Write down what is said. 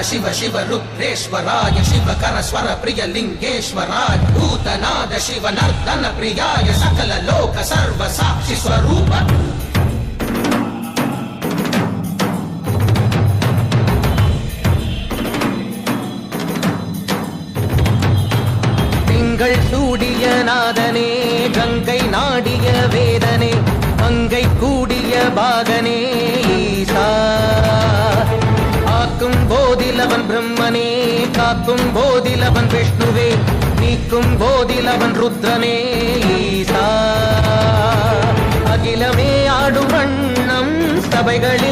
शिव शिव रुद्रेश्वराय शिवकर स्वर प्रिय लिंगेश्वराय भूतनाद शिव नर्दन प्रियाय सकल लोक सर्व साक्षि स्वरूप சூடிய நாதனே கங்கை நாடிய வேதனே மங்கை கூடிய பாகனே ஈசா ஆக்கும் போதிலவன் பிரம்மனே காக்கும் போதிலவன் விஷ்ணுவே நீக்கும் போதிலவன் ருத்ரனே ஈசா அகிலமே ஆடும் வண்ணம் சபைகளில்